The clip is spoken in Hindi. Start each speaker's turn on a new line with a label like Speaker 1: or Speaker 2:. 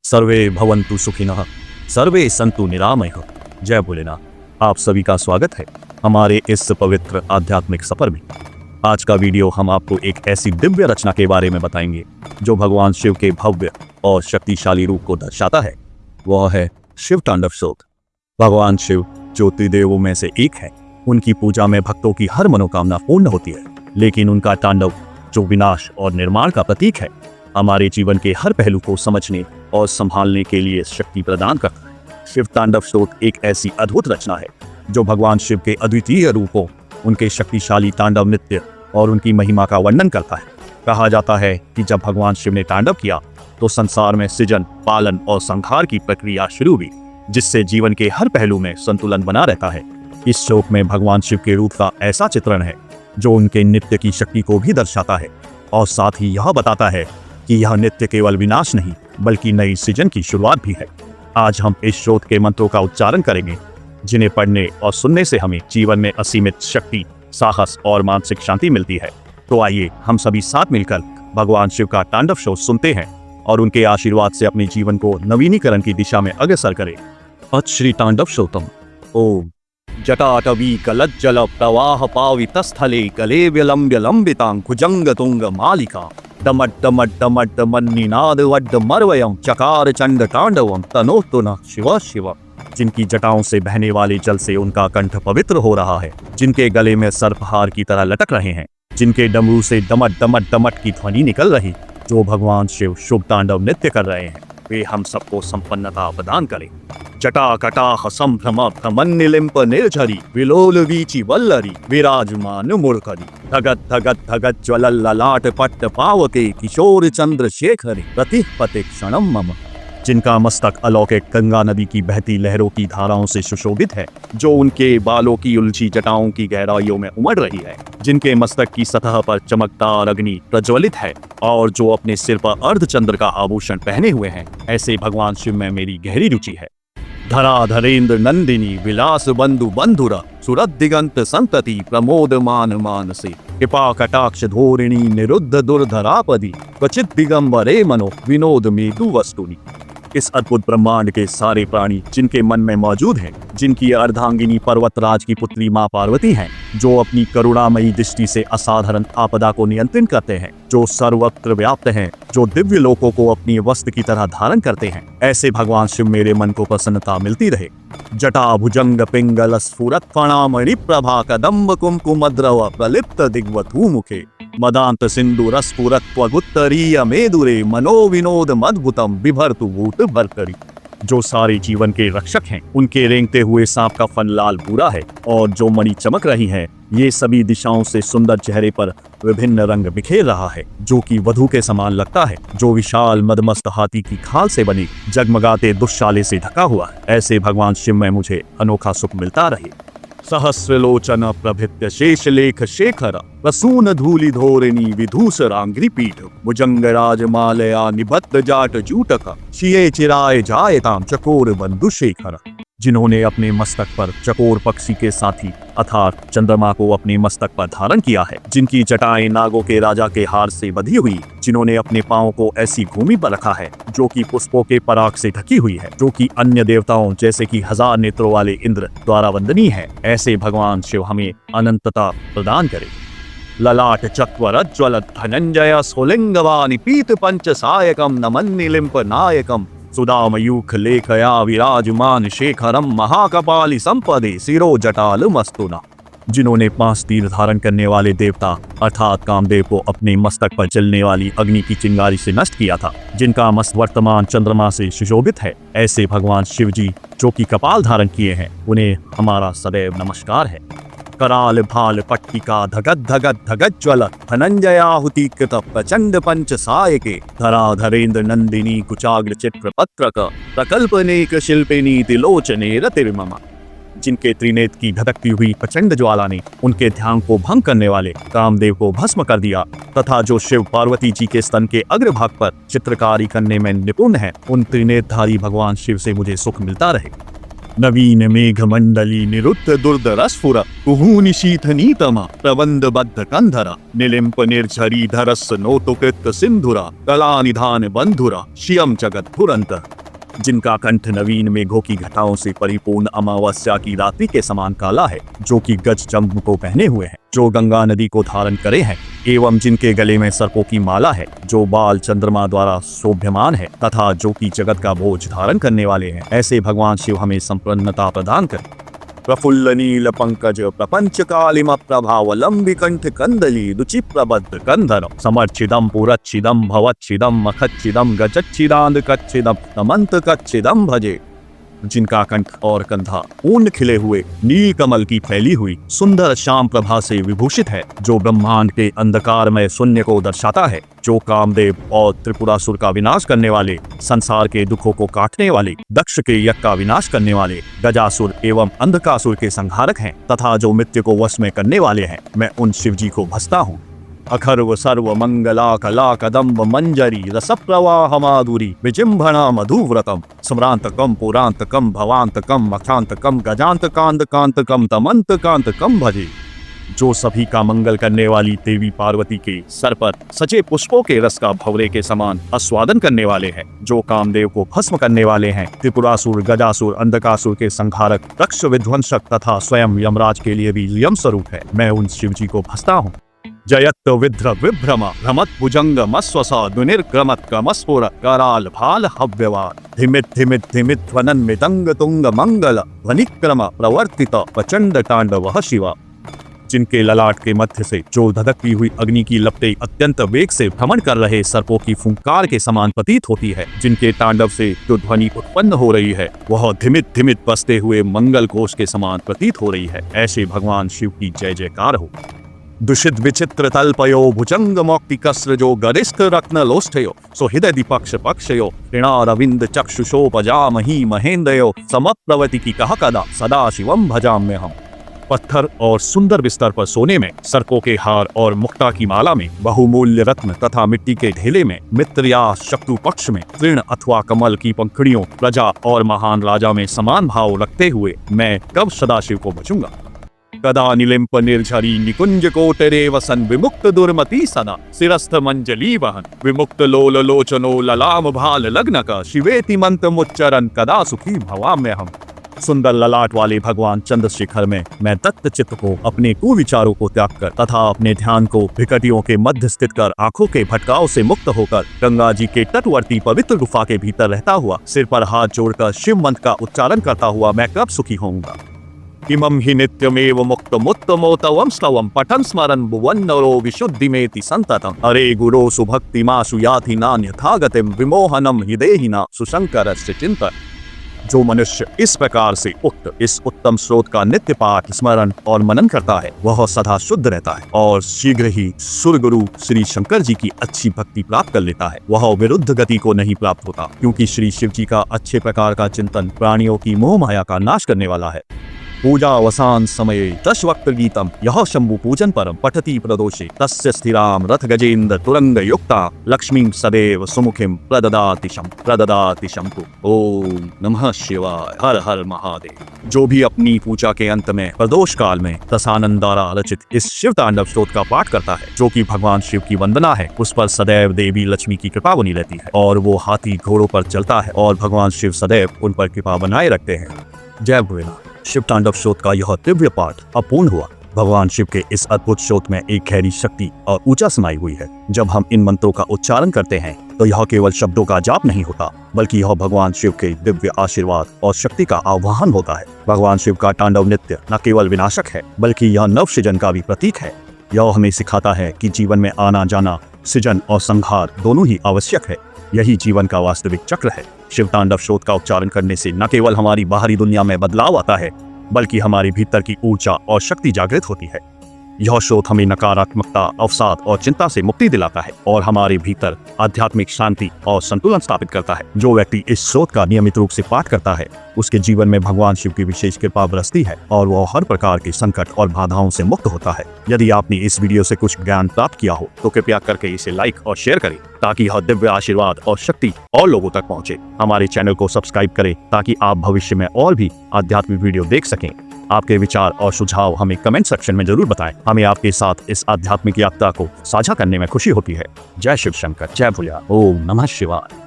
Speaker 1: सर्वे भवन्तु सुखिनः, सर्वे संतु निरामयः। जय भोलेनाथ। आप सभी का स्वागत है हमारे इस पवित्र आध्यात्मिक सफर में। आज का वीडियो हम आपको एक ऐसी दिव्य रचना के बारे में बताएंगे जो भगवान शिव के भव्य और शक्तिशाली रूप को दर्शाता है। वह है शिव तांडव स्तोत्र। भगवान शिव जो त्रिदेवों में से एक है, उनकी पूजा में भक्तों की हर मनोकामना पूर्ण होती है, लेकिन उनका तांडव जो विनाश और निर्माण का प्रतीक है, हमारे जीवन के हर पहलू को समझने और संभालने के लिए शक्ति प्रदान करता है। शिव तांडव स्तोत्र एक ऐसी अद्भुत रचना है जो भगवान शिव के अद्वितीय रूपों, उनके शक्तिशाली तांडव नृत्य और उनकी महिमा का वर्णन करता है। कहा जाता है कि जब भगवान शिव ने तांडव किया तो संसार में सृजन, पालन और संहार की प्रक्रिया शुरू हुई, जिससे जीवन के हर पहलू में संतुलन बना रहता है। इस श्लोक में भगवान शिव के रूप का ऐसा चित्रण है जो उनके नृत्य की शक्ति को भी दर्शाता है और साथ ही यह बताता है कि यह नृत्य केवल विनाश नहीं बल्कि नई सृजन की शुरुआत भी है। आज हम इस स्तोत्र के मंत्रों का उच्चारण करेंगे, जिन्हें पढ़ने और सुनने से हमें जीवन में असीमित शक्ति, साहस और मानसिक शांति मिलती है। तो आइए हम सभी साथ मिलकर भगवान शिव का तांडव स्तोत्र सुनते हैं और उनके आशीर्वाद से अपने जीवन को नवीनीकरण की दिशा में अग्रसर करें। अथ श्री तांडव स्तोत्रम। ओम जटाटवी कलज्जल प्रवाह पावितस्थले कले विलंब्य लंबितां कुजंग तुंग मालिका डमट डमट डमट डमन्निनाद वड्ड मरवयं चकार चंड तांडवं तनोतु नः शिव शिव। जिनकी जटाओं से बहने वाले जल से उनका कंठ पवित्र हो रहा है, जिनके गले में सर्पहार की तरह लटक रहे हैं, जिनके डमरू से डमट डमट डमट की ध्वनि निकल रही, जो भगवान शिव शुभ तांडव नृत्य कर रहे हैं, वे हम सबको संपन्नता प्रदान करें। जटा कटाह संभ्रम भ्रमन्निलिम्प निर्झरी विलोल वीची वल्लरी विराजमान मूर्खरी धगत धगत धगत ज्वलल ललाट पट्ट पावके किशोर चंद्र शेखरे प्रतिपति क्षणम मम। जिनका मस्तक अलौकिक गंगा नदी की बहती लहरों की धाराओं से सुशोभित है, जो उनके बालों की उलझी जटाओं की गहराइयों में उमड़ रही है, जिनके मस्तक की सतह पर चमकदार अग्नि प्रज्वलित है और जो अपने सिर पर अर्धचंद्र का आभूषण पहने हुए हैं, ऐसे भगवान शिव में मेरी गहरी रुचि है। धरा धरेन्द्र नंदिनी विलास बंधु बंधुरा सुरत दिगंत संतति प्रमोद मान मानसे कृपा कटाक्ष धोरिणी निरुद्ध दुर्धरापदी क्वचित दिगंबरे मनो विनोद मेदु वस्तुनि। इस अद्भुत ब्रह्मांड के सारे प्राणी जिनके मन में मौजूद हैं, जिनकी अर्धांगिनी पर्वतराज की पुत्री मां पार्वती हैं, जो अपनी करुणामयी दृष्टि से असाधारण आपदा को नियंत्रित करते हैं, जो सर्वत्र व्याप्त हैं, जो दिव्य लोकों को अपनी वस्त्र की तरह धारण करते हैं, ऐसे भगवान शिव मेरे मन को प्रसन्नता मिलती रहे। जटा भुजंग पिंगल स्फुरत फणामणि प्रभा कदम्ब कुमकुमद्रव प्रलिप्त दिग्वधू मुखे मदांत सिंधु रसपुरत्वगुत्तरीय मेदुरे मनो विनोद मद्भुतम बिभर्तु भूत भर्तरी। जो सारे जीवन के रक्षक हैं, उनके रेंगते हुए सांप का फन लाल भूरा है और जो मणि चमक रही है, ये सभी दिशाओं से सुंदर चेहरे पर विभिन्न रंग बिखेर रहा है, जो कि वधू के समान लगता है, जो विशाल मदमस्त हाथी की खाल से बनी जगमगाते दुशाले से ढका हुआ है। ऐसे भगवान शिव में मुझे अनोखा सुख मिलता रहे। सहस्रलोचन प्रभृत्य शेषलेख शेखर प्रसून धूलि धोरिणी विधूसरांग्री पीठ भुजंगराज मालया निबद्ध जाट जूटक शिये चिराय जायताम चकोर बंधु शेखर। जिन्होंने अपने मस्तक पर चकोर पक्षी के साथी अर्थात चंद्रमा को अपने मस्तक पर धारण किया है, जिनकी जटाएं नागों के राजा के हार से बंधी हुई, जिन्होंने अपने पांव को ऐसी भूमि पर रखा है जो कि पुष्पों के पराग से ढकी हुई है, जो कि अन्य देवताओं जैसे कि 1000 नेत्रों वाले इंद्र द्वारा वंदनीय है, ऐसे भगवान शिव हमें अनंतता प्रदान करे। ललाट चत्वर ज्वल धनंजय स्फुलिंगवानि पीत पंच सायकम नमन्निलिम्प नायकम सुदामयूख लेखया विराजमान शेखरम महाकपाली संपदे सिरो जटाल मस्तुना। जिन्होंने 5 तीर धारण करने वाले देवता अर्थात कामदेव को अपने मस्तक पर चलने वाली अग्नि की चिंगारी से नष्ट किया था, जिनका मस्त वर्तमान चंद्रमा से सुशोभित है, ऐसे भगवान शिव जी जो कि कपाल धारण किए हैं, उन्हें हमारा सदैव नमस्कार है। कराल भाल पट्टिका धगत धगत धगत ज्वल धनंजयाहुति कृत प्रचंड पंच सायके धरा धरेन्द्र नंदिनी कुचाग्र चित्र पत्रक प्रकल्पनेक शिल्पिनी तिलोचने रतिर्मम। जिनके त्रिनेत्र की धधकती हुई प्रचंड ज्वाला ने उनके ध्यान को भंग करने वाले कामदेव को भस्म कर दिया, तथा जो शिव पार्वती जी के स्तन के अग्रभाग पर चित्रकारी करने में निपुण है, उन त्रिनेत्रधारी भगवान शिव से मुझे सुख मिलता रहे। नवीन मेघ मंडली निरुद्ध दुर्धर स्फुर कुहूनि शीथनीतमा प्रबंध बद्ध कंधरा निलिम्प निर्झरी धरस नोतुकृत सिंधुरा कला निधान बंधुरा शियम जगत धुरंत। जिनका कंठ नवीन मेघों की घटाओं से परिपूर्ण अमावस्या की रात्रि के समान काला है, जो कि गज चंद्र को पहने हुए हैं, जो गंगा नदी को धारण करे हैं, एवं जिनके गले में सर्पों की माला है, जो बाल चंद्रमा द्वारा शोभ्यमान है तथा जो कि जगत का बोझ धारण करने वाले हैं, ऐसे भगवान शिव हमें संपन्नता प्रदान करें। प्रफुल्ल नील पंकज प्रपंच कालिम प्रभावलंबि कंठ कंदली रुचि प्रबद्ध कंधर समर्चिदम पुरच्छिदम भवच्छिदम मखच्छिदम गजच्छिदांद कच्छिदम नमंत कच्छिदम भजे। जिनका कंठ और कंधा पूर्ण खिले हुए नील कमल की फैली हुई सुंदर श्याम प्रभा से विभूषित है, जो ब्रह्मांड के अंधकारमय शून्य को दर्शाता है, जो कामदेव और त्रिपुरासुर का विनाश करने वाले, संसार के दुखों को काटने वाले, दक्ष के यज्ञ का विनाश करने वाले, गजासुर एवं अंधकासुर के संहारक हैं तथा जो मृत्यु को वश में करने वाले हैं। मैं उन शिव जी को भजता हूँ। अखर्व सर्व मंगला कला कदम्ब मंजरी रस प्रवाह माधुरी विजिम्भणा मधुव्रतम सम्रांतकम पुरांतकम भवांतकम मखांतकम गजांतकांत कांतकम तमंतकांतकम भजे। जो सभी का मंगल करने वाली देवी पार्वती के सर पर सचे पुष्पों के रस का भंवरे के समान आस्वादन करने वाले हैं, जो कामदेव को भस्म करने वाले हैं, त्रिपुरासुर गजासुर अंधकासुर के संहारक, दक्ष विध्वंसक तथा स्वयं यमराज के लिए भी यम स्वरूप है। मैं उन शिव जी को भजता हूँ। जयत विध्र विभ्रम भ्रमत भुजंग मस्वस दुनिर्क्रमत कमस्फुर कराल भाल हव्यवान धिमित धिमित धिमित ध्वनन मृदंग तुंग मंगल ध्वनिक्रम प्रवर्तित प्रचंड तांडव शिवा। जिनके ललाट के मध्य से जो धधकती हुई अग्नि की लपटें अत्यंत वेग से भ्रमण कर रहे सर्पों की फुंकार के समान प्रतीत होती है, जिनके तांडव से जो ध्वनि उत्पन्न हो रही है वह धिमित धिमित बसते हुए मंगल घोष के समान प्रतीत हो रही है। ऐसे भगवान शिव की जय जयकार हो। दुषित विचित्र तल्पयो भुजंग मौक्ति कसृजो गरिष्ठ रत्न लोष्ठयो सुहृदय दिपक्ष पक्षयो ऋणारविंद चक्षुषोपजामहि महेन्द्रयो समप्रवति की कह कदा सदा शिवम भजाम्य हम। पत्थर और सुंदर बिस्तर पर सोने में, सर्पों के हार और मुक्ता की माला में, बहुमूल्य रत्न तथा मिट्टी के ढेले में, मित्र या शत्रु पक्ष में, तृण अथवा कमल की पंखुड़ियों, प्रजा और महान राजा में समान भाव रखते हुए मैं कब सदाशिव को बचूंगा। कदा निलिम्प निर्झरी निकुंज कोटरे वसन विमुक्त दुर्मति सदा सिरस्थ मंजली वहन विमुक्त लोल लोचनो ललाम भाल लग्न का शिवेति मंत्र मुच्चरण कदा सुखी भवाम्य हम। सुंदर ललाट वाले भगवान चंद्रशेखर में मैं तत्व चित्त को अपने कुविचारों को त्याग कर तथा अपने ध्यान को विकटियों के मध्य स्थित कर आंखों के भटकाव से मुक्त होकर गंगा जी के तटवर्ती पवित्र गुफा के भीतर रहता हुआ सिर पर हाथ जोड़कर शिव मंत्र का उच्चारण करता हुआ मैं कब सुखी होऊंगा। इमं हि नित्यमेव मुक्तमुत्तमोत्तमं स्तवं पठन् स्मरन् भुवन् नरो विशुद्धिमेति संततम् अरे गुरो सुभक्तिमाशु याति नान्यथा गतिं विमोहनं हि देहिना सुशंकरस्य चिंतन। जो मनुष्य इस प्रकार से इस उत्तम स्रोत का नित्य पाठ स्मरण और मनन करता है वह सदा शुद्ध रहता है और शीघ्र ही सुरगुरु श्री शंकर जी की अच्छी भक्ति प्राप्त कर लेता है। वह विरुद्ध गति को नहीं प्राप्त होता, क्योंकि श्री शिव जी का अच्छे प्रकार का चिंतन प्राणियों की मोह माया का नाश करने वाला है। पूजावसान समये दशवक्त्र गीतम यह शंभु पूजन परम पठति प्रदोषे तस्य स्थिराम रथ गजेन्द्र तुरंग युक्ता लक्ष्मीं सदैव सुमुखिं प्रददाति शंभु। ओम नमः शिवाय। हर हर महादेव। जो भी अपनी पूजा के अंत में प्रदोष काल में दशानन द्वारा रचित इस शिव तांडव स्तोत्र का पाठ करता है, जो कि भगवान शिव की वंदना है, उस पर सदैव देवी लक्ष्मी की कृपा बनी रहती है और वो हाथी घोड़ों पर चलता है और भगवान शिव सदैव उन पर कृपा बनाए रखते हैं। जय भोलेनाथ। शिव तांडव स्तोत्र का यह दिव्य पाठ अपूर्ण हुआ। भगवान शिव के इस अद्भुत स्तोत्र में एक गहरी शक्ति और ऊंचा समाई हुई है। जब हम इन मंत्रों का उच्चारण करते हैं तो यह केवल शब्दों का जाप नहीं होता, बल्कि यह भगवान शिव के दिव्य आशीर्वाद और शक्ति का आह्वान होता है। भगवान शिव का तांडव नृत्य न केवल विनाशक है, बल्कि यह नव सृजन का भी प्रतीक है। यह हमें सिखाता है कि जीवन में आना जाना, सृजन और संहार दोनों ही आवश्यक है। यही जीवन का वास्तविक चक्र है। शिव तांडव स्तोत्र का उच्चारण करने से न केवल हमारी बाहरी दुनिया में बदलाव आता है, बल्कि हमारी भीतर की ऊर्जा और शक्ति जागृत होती है। यह स्तोत्र हमें नकारात्मकता, अवसाद और चिंता से मुक्ति दिलाता है और हमारे भीतर आध्यात्मिक शांति और संतुलन स्थापित करता है। जो व्यक्ति इस स्तोत्र का नियमित रूप से पाठ करता है, उसके जीवन में भगवान शिव की विशेष कृपा बरसती है और वह हर प्रकार के संकट और बाधाओं से मुक्त होता है। यदि आपने इस वीडियो से कुछ ज्ञान प्राप्त किया हो तो कृपया करके इसे लाइक और शेयर करें, ताकि यह दिव्य आशीर्वाद और शक्ति और लोगों तक पहुंचे। हमारे चैनल को सब्सक्राइब करें ताकि आप भविष्य में और भी आध्यात्मिक वीडियो देख सकें। आपके विचार और सुझाव हमें कमेंट सेक्शन में जरूर बताएं। हमें आपके साथ इस आध्यात्मिक यात्रा को साझा करने में खुशी होती है। जय शिव शंकर। जय भोलेनाथ। ओम नमः शिवाय।